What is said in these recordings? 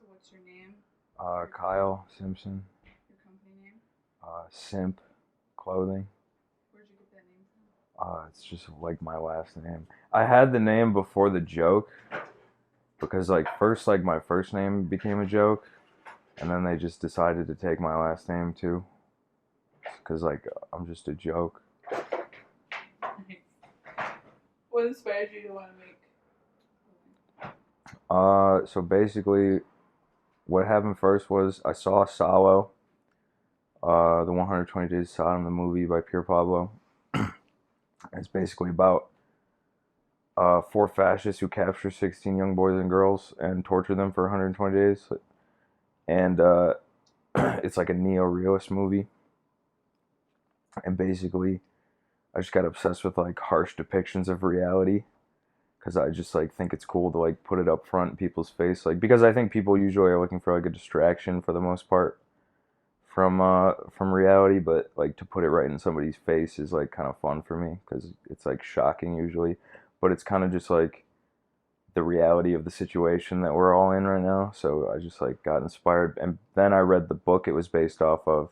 So what's your name? Your Kyle Simpson. your company name? Simp Clothing. Where'd you get that name from? It's just like my last name. I had the name before the joke because like first like my first name became a joke, and then they just decided to take my last name too because like I'm just a joke. What inspired you to want to make So basically, what happened first was I saw Salo, the 120 Days of Sodom, the movie by Pier Pablo. It's basically about four fascists who capture 16 young boys and girls and torture them for 120 days. And it's like a neo-realist movie. And basically, I just got obsessed with like harsh depictions of reality because I just like think it's cool to like put it up front in people's face, like because I think people usually are looking for like a distraction for the most part from reality, but like to put it right in somebody's face is like kind of fun for me because it's like shocking usually, but it's kind of just like the reality of the situation that we're all in right now. So I just like got inspired, and then I read the book it was based off of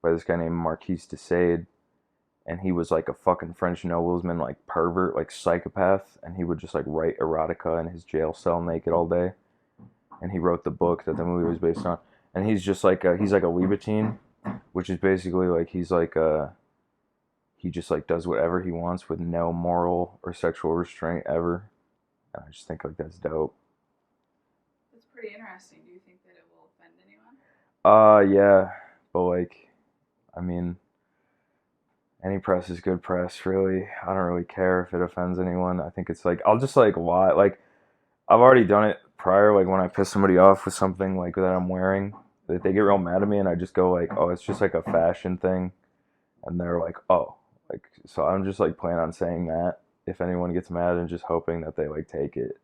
by this guy named Marquis de Sade, and he was like a fucking French nobleman, like pervert, like psychopath, and he would just like write erotica in his jail cell naked all day. And he wrote the book that the movie was based on. And he's like a libertine, which is basically like he just like does whatever he wants with no moral or sexual restraint ever. And I just think like that's dope. That's pretty interesting. Do you think that it will offend anyone? Yeah, but like I mean, any press is good press, really. I don't really care if it offends anyone. I think it's like I'll just like lie. Like I've already done it prior, like when I piss somebody off with something like that I'm wearing. They get real mad at me, and I just go like, "Oh, it's just like a fashion thing," and they're like, "Oh," like so. I'm just like planning on saying that if anyone gets mad, and just hoping that they like take it.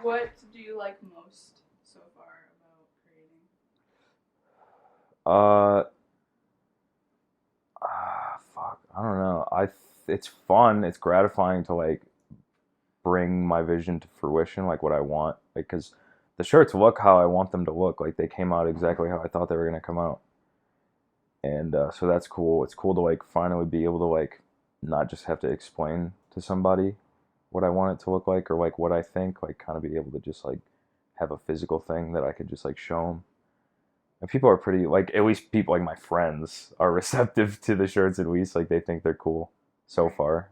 What do you like most so far about creating? Uh, Fuck, I don't know. It's fun. It's gratifying to like bring my vision to fruition, like what I want, like because the shirts look how I want them to look. Like they came out exactly how I thought they were gonna come out, and so that's cool. It's cool to like finally be able to like not just have to explain to somebody what I want it to look like or like what I think, like kind of be able to just like have a physical thing that I could just like show them. And people are pretty like at least people like my friends are receptive to the shirts, at least like they think they're cool so Right. far.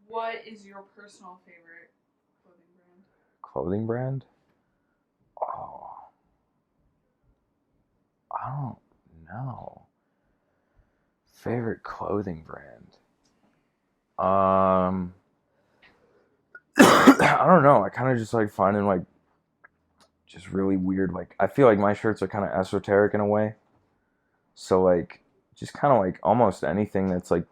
What is your personal favorite clothing brand? Clothing brand? Oh, I don't know. Favorite clothing brand? Um, I don't know. I kind of just like finding like just really weird. Like I feel like my shirts are kind of esoteric in a way. So like just kind of like almost anything that's like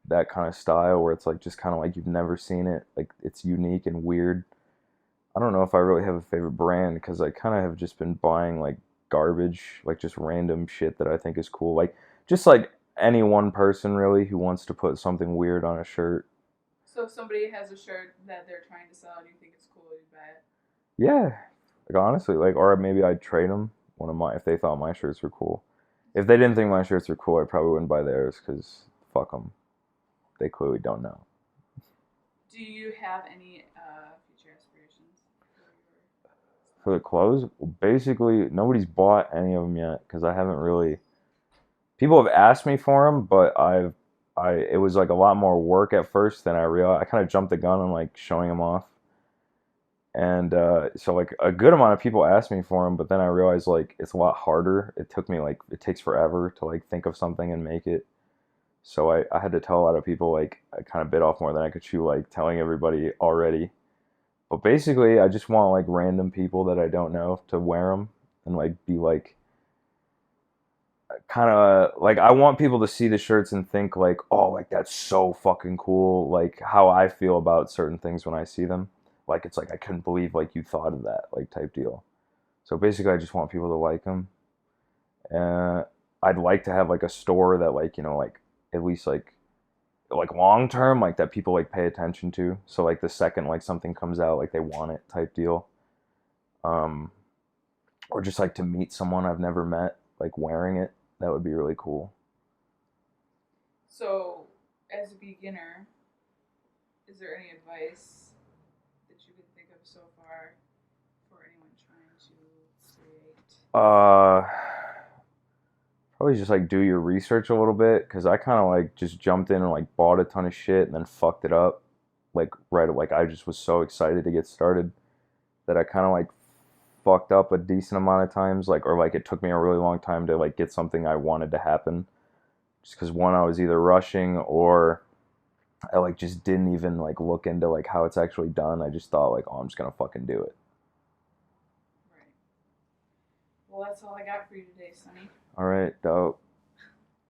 that kind of style where it's like just kind of like you've never seen it. Like it's unique and weird. I don't know if I really have a favorite brand because I kind of have just been buying like garbage, like just random shit that I think is cool. Like just like any one person really who wants to put something weird on a shirt. So if somebody has a shirt that they're trying to sell and you think it's cool, you buy it. Yeah, like honestly, like or maybe I'd trade them one of my if they thought my shirts were cool. That's If they pretty didn't think cool. my shirts were cool, I probably wouldn't buy theirs because fuck them. They clearly don't know. Do you have any future aspirations for your For style? the clothes, basically nobody's bought any of them yet because I haven't really. People have asked me for them, but I it was like a lot more work at first than I realized. I kind of jumped the gun on like showing them off, and so like a good amount of people asked me for them, but then I realized like it's a lot harder. It took me like it takes forever to like think of something and make it. So I had to tell a lot of people like I kind of bit off more than I could chew, like telling everybody already. But basically, I just want like random people that I don't know to wear them and like be like kind of like I want people to see the shirts and think like, oh, like that's so fucking cool. Like how I feel about certain things when I see them. Like it's like I couldn't believe like you thought of that like type deal. So basically, I just want people to like them. Uh, I'd like to have like a store that like like at least like long term like that people like pay attention to. So like the second like something comes out like they want it type deal. Um, or just like to meet someone I've never met, like wearing it. That would be really cool. So, as a beginner, is there any advice that you can think of so far for anyone trying to create? Uh, Probably just like do your research a little bit because I kind of like just jumped in and like bought a ton of shit and then fucked it up. Like I just was so excited to get started that I kind of like fucked up a decent amount of times. Like or like it took me a really long time to like get something I wanted to happen. Just because one I was either rushing or I like just didn't even like look into like how it's actually done. I just thought like, oh, I'm just gonna fucking do it. Right. Well, that's all I got for you today, Sonny. All right, dope.